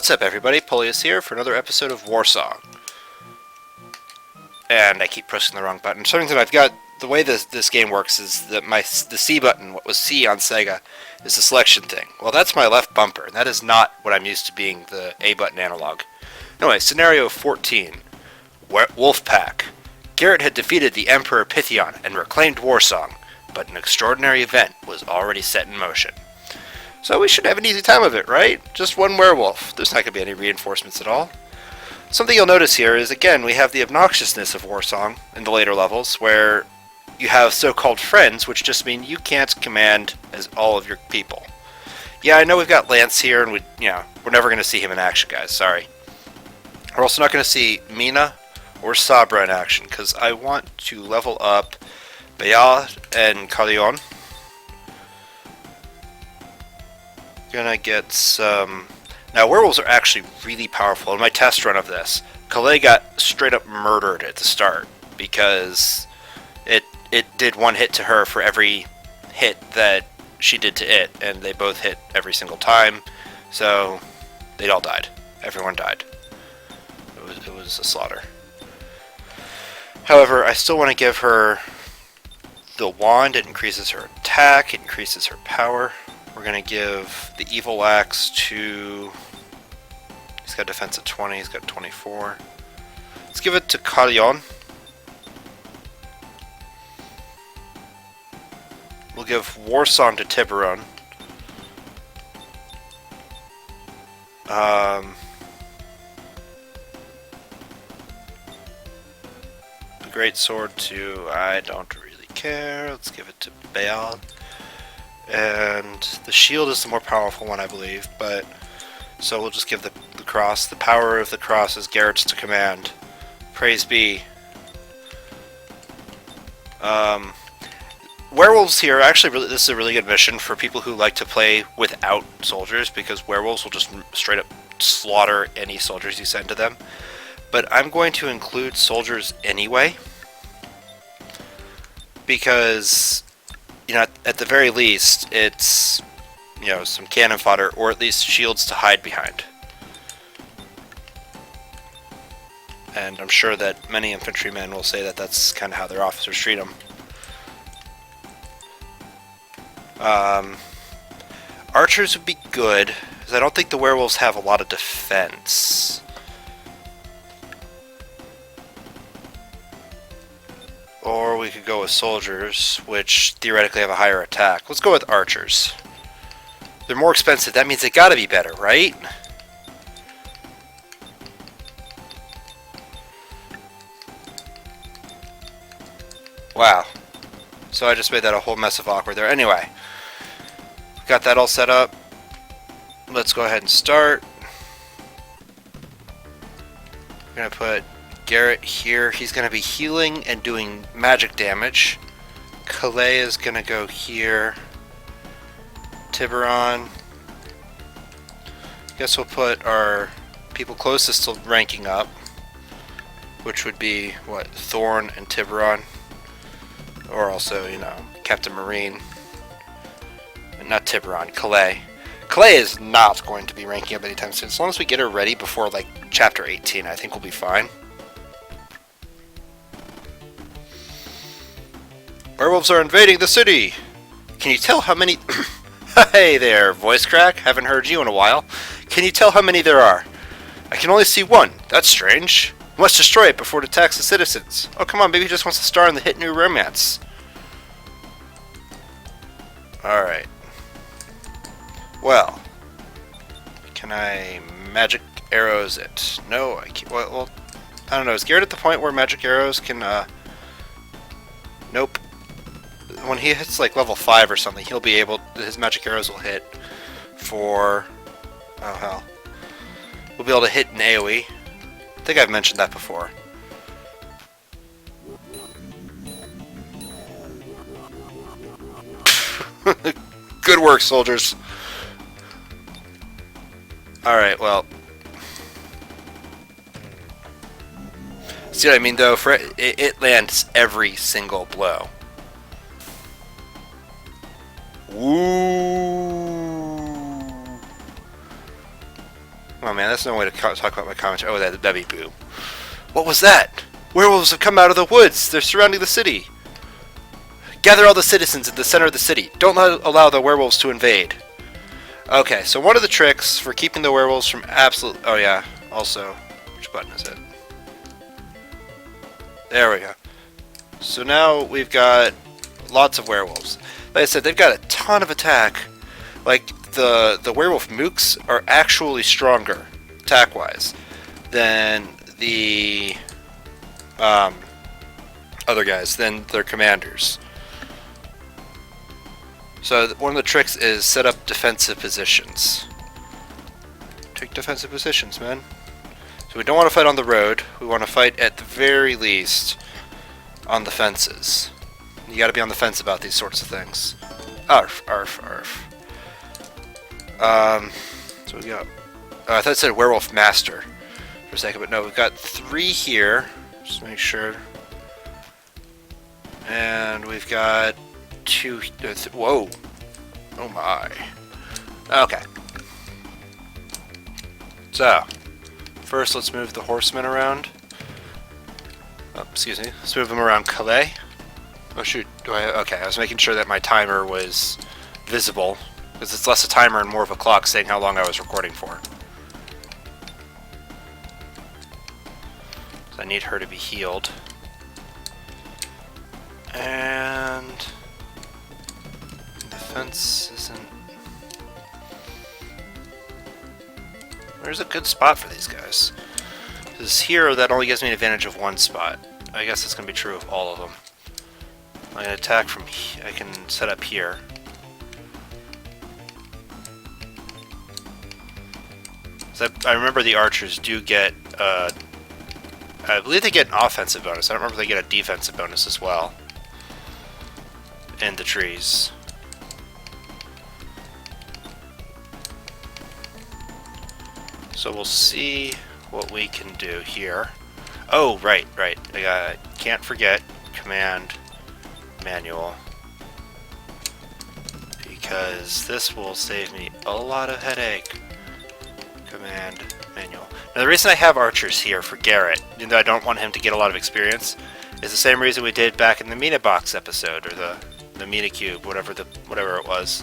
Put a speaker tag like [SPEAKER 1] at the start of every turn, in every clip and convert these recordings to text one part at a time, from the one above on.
[SPEAKER 1] What's up, everybody? Polius here for another episode of Warsong. And I keep pressing the wrong button. Something that I've got, the way this game works is that the C button, what was C on Sega, is the selection thing. Well, that's my left bumper, and that is not what I'm used to being the A button analog. Anyway, scenario 14. Wolfpack. Garrett had defeated the Emperor Pythion and reclaimed Warsong, but an extraordinary event was already set in motion. So we should have an easy time of it, right? Just one werewolf. There's not going to be any reinforcements at all. Something you'll notice here is, again, we have the obnoxiousness of Warsong in the later levels, where you have so-called friends, which just mean you can't command as all of your people. Yeah, I know we've got Lance here, and we're never going to see him in action, guys. Sorry. We're also not going to see Mina or Sabra in action, because I want to level up Bayard and Carleon. Gonna get some... Now, werewolves are actually really powerful. In my test run of this, Calais got straight up murdered at the start because it did one hit to her for every hit that she did to it, and they both hit every single time, so they all died. Everyone died. It was a slaughter. However, I still want to give her the wand. It increases her attack, it increases her power. We're going to give the evil axe to... He's got defense at 20, he's got 24. Let's give it to Carleon. We'll give Warsong to Tiburon. The Great Sword to... I don't really care. Let's give it to Bayard. And the shield is the more powerful one, I believe, but so we'll just give the cross. The power of the cross is Garrett's to command. Praise be. Werewolves here, actually, this is a really good mission for people who like to play without soldiers, because werewolves will just straight up slaughter any soldiers you send to them. But I'm going to include soldiers anyway, because... at the very least, it's, some cannon fodder, or at least shields to hide behind. And I'm sure that many infantrymen will say that that's kind of how their officers treat them. Archers would be good, because I don't think the werewolves have a lot of defense. Or we could go with soldiers, which theoretically have a higher attack. Let's go with archers. They're more expensive. That means they gotta be better, right? Wow. So I just made that a whole mess of awkward there. Anyway, got that all set up. Let's go ahead and start. We're gonna put Garrett here. He's going to be healing and doing magic damage. Calais is going to go here. Tiburon. Guess we'll put our people closest to ranking up, which would be, Thorn and Tiburon. Or also, Captain Marine. Not Tiburon, Calais. Calais is not going to be ranking up anytime soon. As long as we get her ready before, Chapter 18, I think we'll be fine. Werewolves are invading the city! Can you tell how many... Hey there, voice crack. Haven't heard you in a while. Can you tell how many there are? I can only see one. That's strange. We must destroy it before it attacks the citizens. Oh, come on, maybe he just wants to star in the hit new romance. Alright. Well. Can I magic arrows it? No, I can't. Well, I don't know. Is Garrett at the point where magic arrows can, Nope. When he hits level 5 or something, he'll be able, his magic arrows will hit for, oh hell, we'll be able to hit an AoE. I think I've mentioned that before. Good work, soldiers. Alright, well. See what I mean, though? It lands every single blow. Ooh. Oh man, that's no way to talk about my commentary. Oh, that'd be boo. What was that? Werewolves have come out of the woods. They're surrounding the city. Gather all the citizens in the center of the city. Don't allow the werewolves to invade. Okay, so one of the tricks for keeping the werewolves from absolute... Oh yeah, also... Which button is it? There we go. So now we've got lots of werewolves. Like I said, they've got a ton of attack. Like, the werewolf mooks are actually stronger, attack-wise, than the other guys, than their commanders. So one of the tricks is set up defensive positions. Take defensive positions, man. So we don't want to fight on the road. We want to fight at the very least on the fences. You got to be on the fence about these sorts of things. Arf, arf, arf. So we got... Oh, I thought it said Werewolf Master for a second, but no, we've got 3 here. Just make sure. And we've got 2... Whoa. Oh my. Okay. So, first let's move the horsemen around. Oh, excuse me. Let's move them around Calais. Oh shoot. Okay, I was making sure that my timer was visible, because it's less a timer and more of a clock saying how long I was recording for. So I need her to be healed. And defense isn't... Where's a good spot for these guys? Because here, that only gives me an advantage of 1 spot. I guess it's going to be true of all of them. I can attack from here. I can set up here. So I remember the archers do get, I believe they get an offensive bonus. I don't remember if they get a defensive bonus as well. In the trees. So we'll see what we can do here. Oh, right. I can't forget command manual, because this will save me a lot of headache. Command manual. Now the reason I have archers here for Garrett, even though I don't want him to get a lot of experience, is the same reason we did back in the Mina Box episode, or the Mina Cube, whatever it was.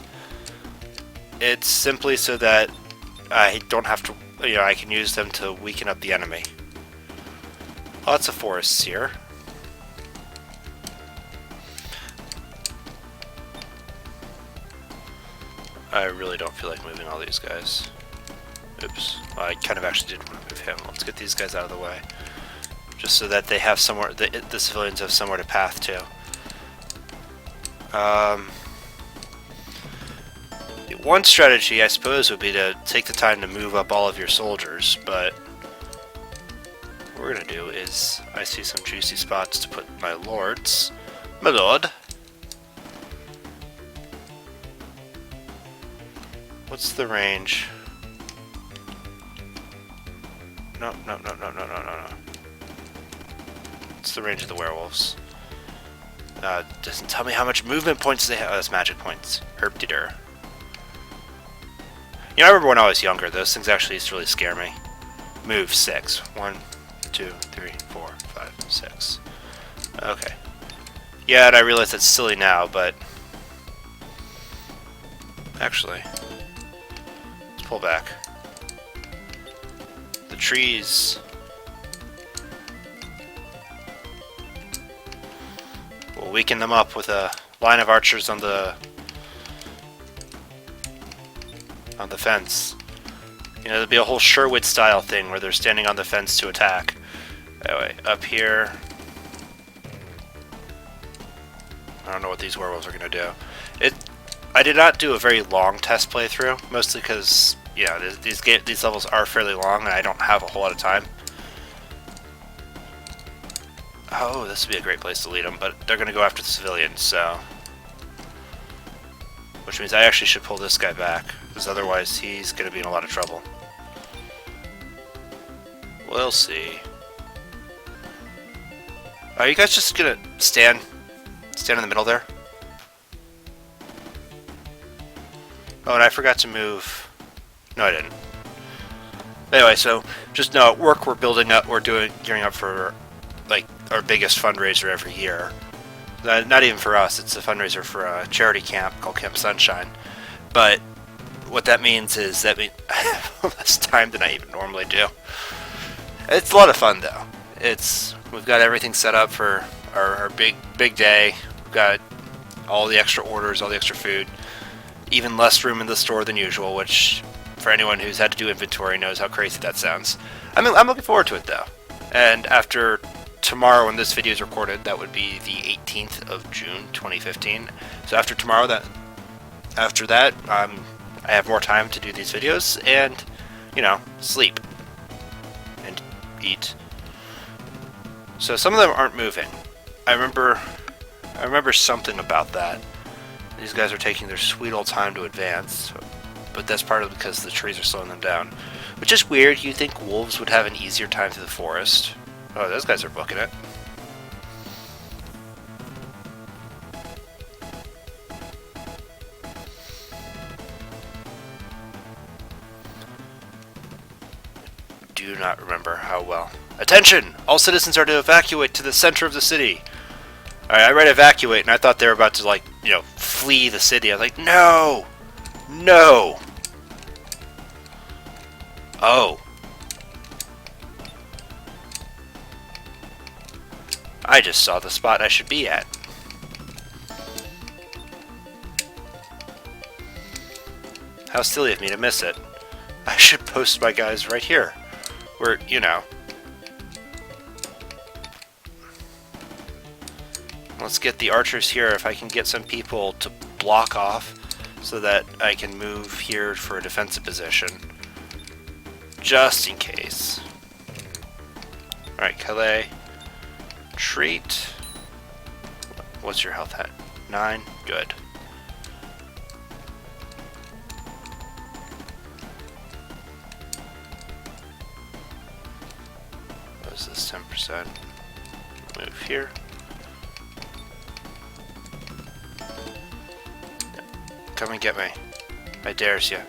[SPEAKER 1] It's simply so that I don't have to, I can use them to weaken up the enemy. Lots of forests here. I really don't feel like moving all these guys. Oops. Well, I kind of actually did want to move him. Let's get these guys out of the way. Just so that they have somewhere, the civilians have somewhere to path to. One strategy, I suppose, would be to take the time to move up all of your soldiers, but what we're going to do is, I see some juicy spots to put my lords. My lord. What's the range? No. What's the range of the werewolves? Doesn't tell me how much movement points they have. Oh, that's magic points. Herp-de-dur. I remember when I was younger, those things actually used to really scare me. Move 6. 1, 2, 3, 4, 5, 6. Okay. Yeah, and I realize that's silly now, but... Actually... Let's pull back. The trees... We'll weaken them up with a line of archers on the fence. There'll be a whole Sherwood style thing where they're standing on the fence to attack. Anyway, up here. I don't know what these werewolves are gonna do. I did not do a very long test playthrough, mostly because these levels are fairly long and I don't have a whole lot of time. Oh, this would be a great place to lead them, but they're going to go after the civilians, so... Which means I actually should pull this guy back, because otherwise he's going to be in a lot of trouble. We'll see. Are you guys just going to stand in the middle there? Oh, and I forgot to move... No, I didn't. Anyway, so just know at work we're building up, gearing up for like our biggest fundraiser every year. Not even for us, it's a fundraiser for a charity camp called Camp Sunshine. But what that means is that I have less time than I even normally do. It's a lot of fun though. We've got everything set up for our big day. We've got all the extra orders, all the extra food, even less room in the store than usual, which for anyone who's had to do inventory knows how crazy that sounds. I'm looking forward to it though. And after tomorrow, when this video is recorded, that would be the 18th of June 2015. So after tomorrow, after that, I have more time to do these videos and, sleep and eat. So some of them aren't moving. I remember something about that. These guys are taking their sweet old time to advance, but that's partly because the trees are slowing them down. Which is weird. You'd think wolves would have an easier time through the forest. Oh, those guys are booking it. Do not remember how well. Attention! All citizens are to evacuate to the center of the city. Alright, I read evacuate and I thought they were about to, flee the city. I was like, no! No! Oh. I just saw the spot I should be at. How silly of me to miss it. I should post my guys right here. Where, Let's get the archers here. If I can get some people to block off so that I can move here for a defensive position. Just in case. Alright, Calais. Treat. What's your health at? 9? Good. What is this? 10%. Move here. Come and get me. I dares you.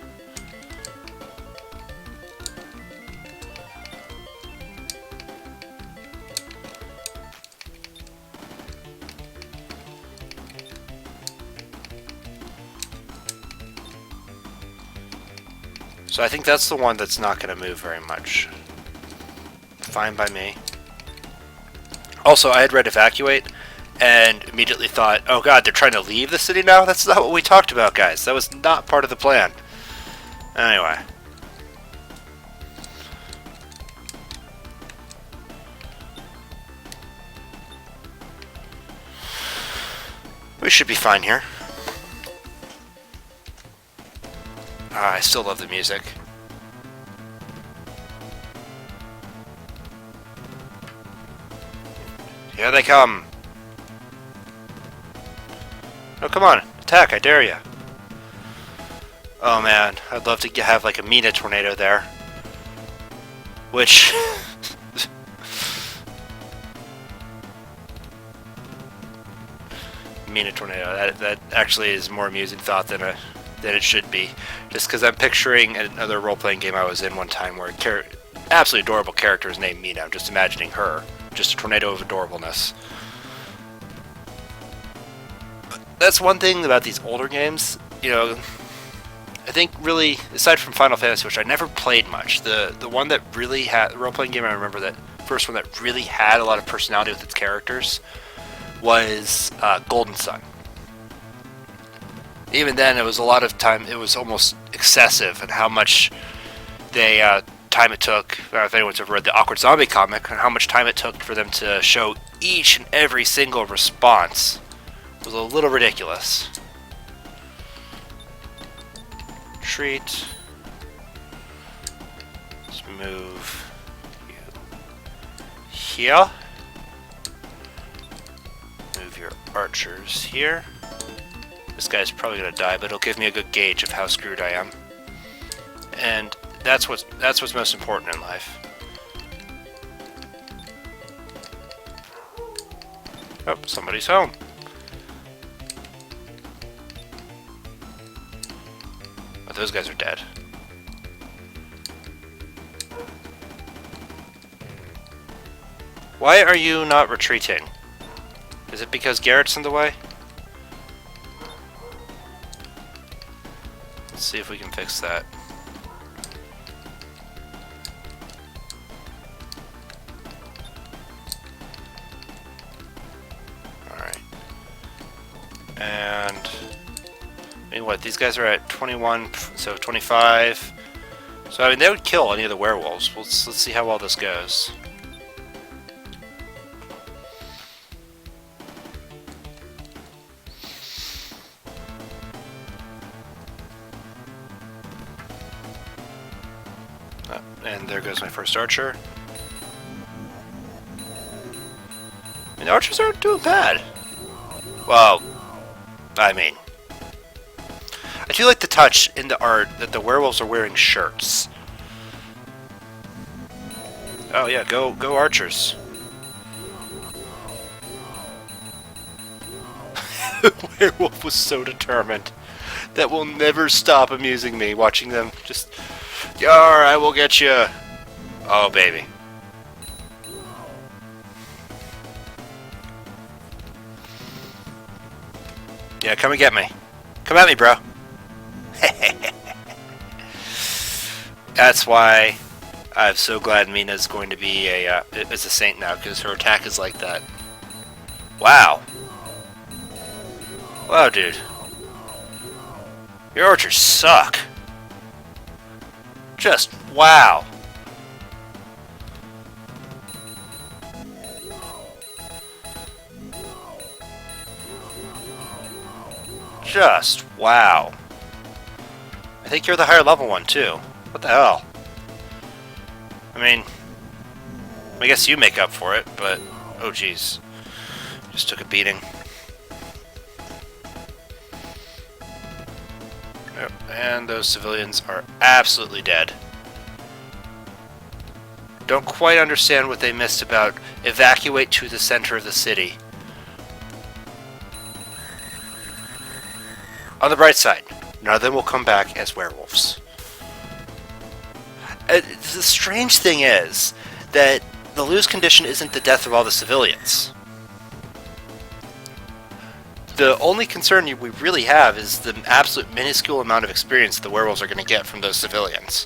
[SPEAKER 1] So I think that's the one that's not going to move very much. Fine by me. Also, I had read evacuate and immediately thought, oh god, they're trying to leave the city now? That's not what we talked about, guys. That was not part of the plan. Anyway. We should be fine here. I still love the music. Here they come. Oh, come on. Attack, I dare you. Oh, man. I'd love to have, like, a Mina tornado there. Which... Mina tornado. That actually is a more amusing thought than it should be. Just because I'm picturing another role-playing game I was in one time where absolutely adorable character is named Mina. I'm just imagining her. Just a tornado of adorableness. That's one thing about these older games, I think really, aside from Final Fantasy, which I never played much, the one that really had, the role-playing game I remember, that first one that really had a lot of personality with its characters was Golden Sun. Even then, it was a lot of time, it was almost excessive in how much time it took, I don't know if anyone's ever read the Awkward Zombie comic, and how much time it took for them to show each and every single response. It was a little ridiculous. Treat. Let's move you here. Move your archers here. This guy's probably gonna die, but it'll give me a good gauge of how screwed I am. And that's what's most important in life. Oh, somebody's home. Oh, those guys are dead. Why are you not retreating? Is it because Garrett's in the way? Let's see if we can fix that. Alright. And... I mean, what? These guys are at 21, so 25. So, I mean, they would kill any of the werewolves. Let's see how well this goes. And there goes my first archer. I mean, the archers aren't doing bad. Well, I mean... I do like the touch in the art that the werewolves are wearing shirts. Oh yeah, go archers. The werewolf was so determined. That will never stop amusing me, watching them just... Yar, I will get you. Oh, baby. Yeah, come and get me. Come at me, bro. That's why I'm so glad Mina's going to be is a saint now, because her attack is like that. Wow. Wow, dude. Your archers suck. Just wow. Just wow. I think you're the higher level one too. What the hell? I mean, I guess you make up for it, but oh geez. Just took a beating. Yep, and those civilians are absolutely dead. Don't quite understand what they missed about evacuate to the center of the city. On the bright side, none of them will come back as werewolves. The strange thing is that the lose condition isn't the death of all the civilians. The only concern we really have is the absolute minuscule amount of experience the werewolves are going to get from those civilians.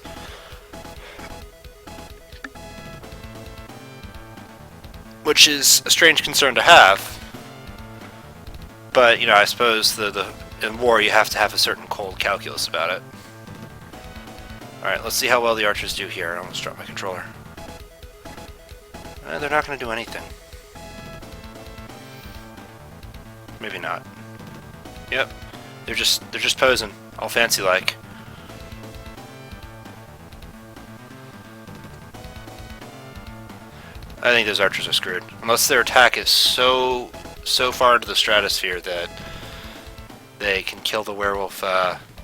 [SPEAKER 1] Which is a strange concern to have. But, you know, I suppose in war you have to have a certain cold calculus about it. Alright, let's see how well the archers do here. I almost dropped my controller. They're not going to do anything. Maybe not. Yep. They're just posing. All fancy like. I think those archers are screwed. Unless their attack is so far into the stratosphere that they can kill the werewolf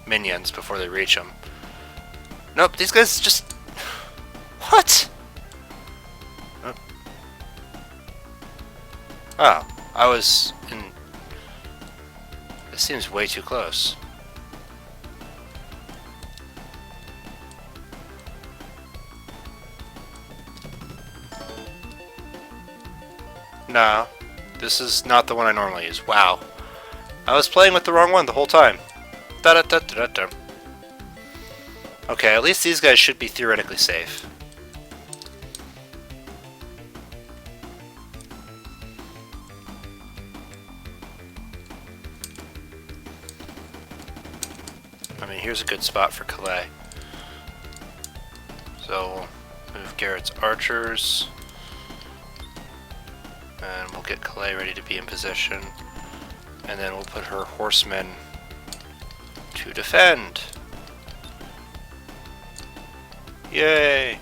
[SPEAKER 1] minions before they reach them. Nope, these guys just... What? Oh, I was in... This seems way too close. No, this is not the one I normally use. Wow. I was playing with the wrong one the whole time. Da-da-da-da-da-da. Okay, at least these guys should be theoretically safe. I mean, here's a good spot for Calais. So, we'll move Garrett's archers. And we'll get Calais ready to be in position. And then we'll put her horsemen to defend. Yay!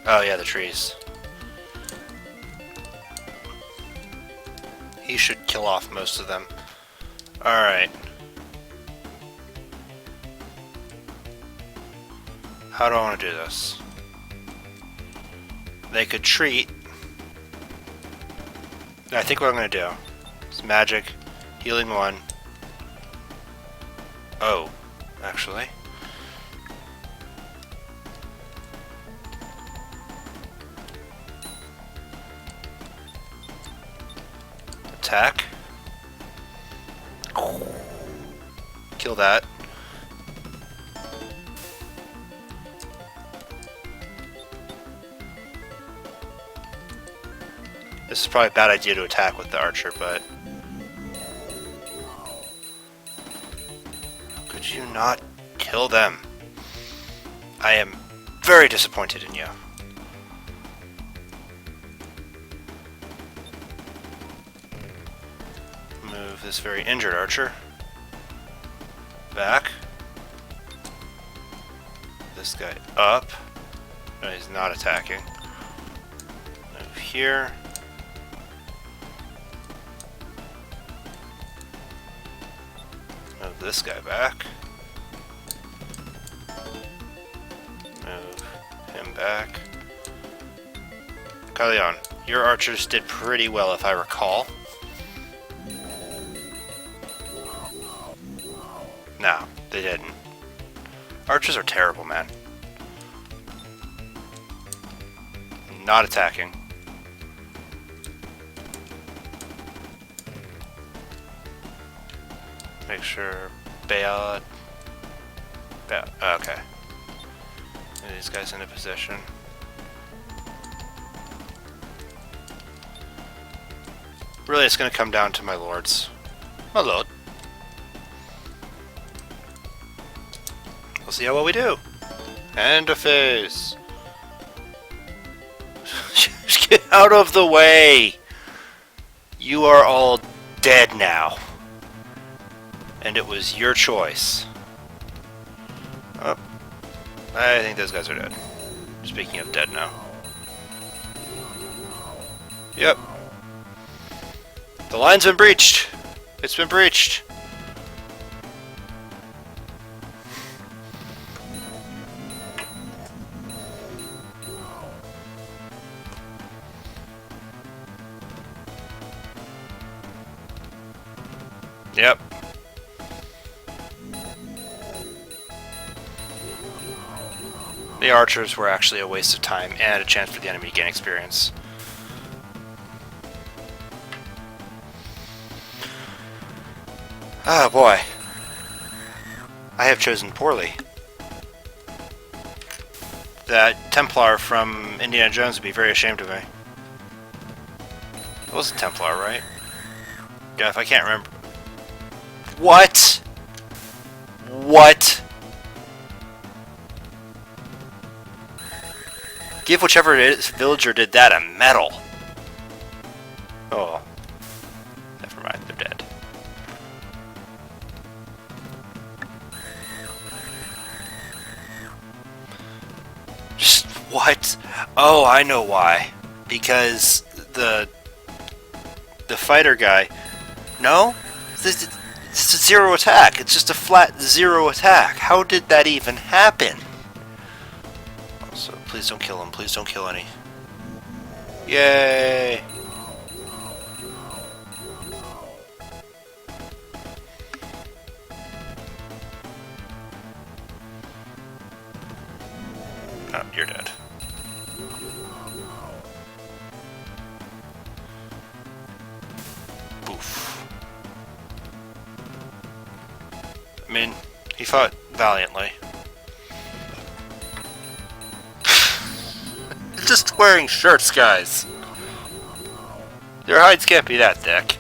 [SPEAKER 1] Oh yeah, the trees. He should kill off most of them. Alright. How do I want to do this? They could treat. I think what I'm going to do is magic, healing 1. Oh, actually. attack. Kill that. This is probably a bad idea to attack with the archer, but... Could you not kill them? I am very disappointed in you. Move this very injured archer back. This guy up. No, he's not attacking. Move here. Move this guy back. Move him back. Kalion, your archers did pretty well if I recall. No, they didn't. Archers are terrible, man. Not attacking. Make sure Baal. Okay. Get these guys into position. Really, it's going to come down to my lords. My lord. We'll see how well we do. And a phase. Just get out of the way. You are all dead now. And it was your choice. Oh, I think those guys are dead. Speaking of dead now. Yep. The line's been breached. It's been breached. Yep. The archers were actually a waste of time and a chance for the enemy to gain experience. Ah, boy. I have chosen poorly. That Templar from Indiana Jones would be very ashamed of me. It was a Templar, right? Yeah, if I can't remember. What? What? Give whichever villager did that a medal. Oh. Never mind, they're dead. Just what? Oh, I know why. Because the fighter guy. No? It's a zero attack. It's just a flat zero attack. How did that even happen? Also, please don't kill him. Please don't kill any. Yay! Oh, you're dead. Boof. I mean, he fought valiantly. Just wearing shirts, guys. Their hides can't be that thick.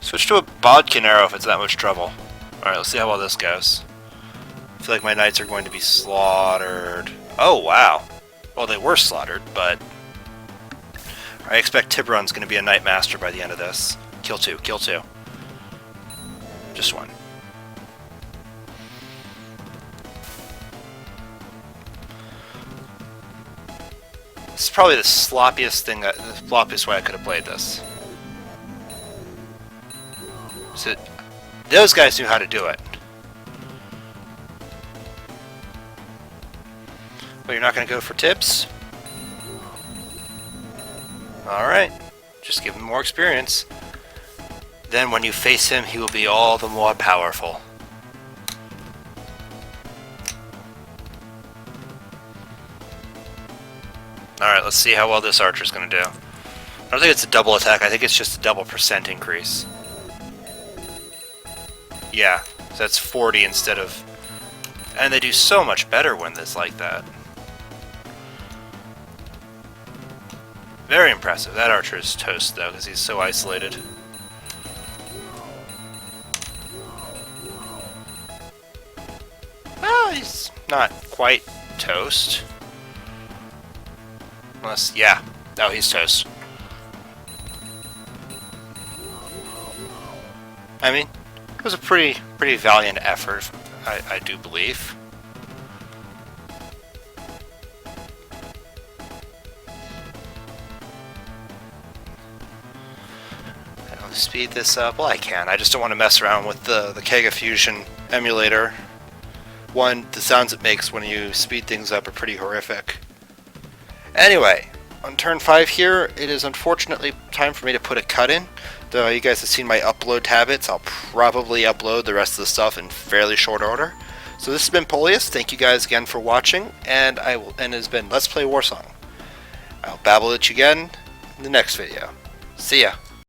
[SPEAKER 1] Switch to a bodkin arrow if it's that much trouble. Alright, let's see how well this goes. I feel like my knights are going to be slaughtered. Oh, wow. Well, they were slaughtered, but... I expect Tiburon's going to be a Knight Master by the end of this. Kill two, kill two. Just one. This is probably the sloppiest way I could have played this. So, those guys knew how to do it. But you're not going to go for tips? Alright. Just give him more experience. Then when you face him, he will be all the more powerful. Alright, let's see how well this archer's going to do. I don't think it's a double attack, I think it's just a double percent increase. Yeah, so that's 40 instead of... And they do so much better when it's like that. Very impressive. That archer is toast, though, because he's so isolated. Well, he's not quite toast. Unless, yeah. No, he's toast. I mean, it was a pretty valiant effort, I do believe. I'll speed this up. Well, I can. I just don't want to mess around with the Kega Fusion emulator. One, the sounds it makes when you speed things up are pretty horrific. Anyway, on turn 5 here, it is unfortunately time for me to put a cut in. Though you guys have seen my upload habits, I'll probably upload the rest of the stuff in fairly short order. So this has been Polius. Thank you guys again for watching, and it has been Let's Play Warsong. I'll babble at you again in the next video. See ya.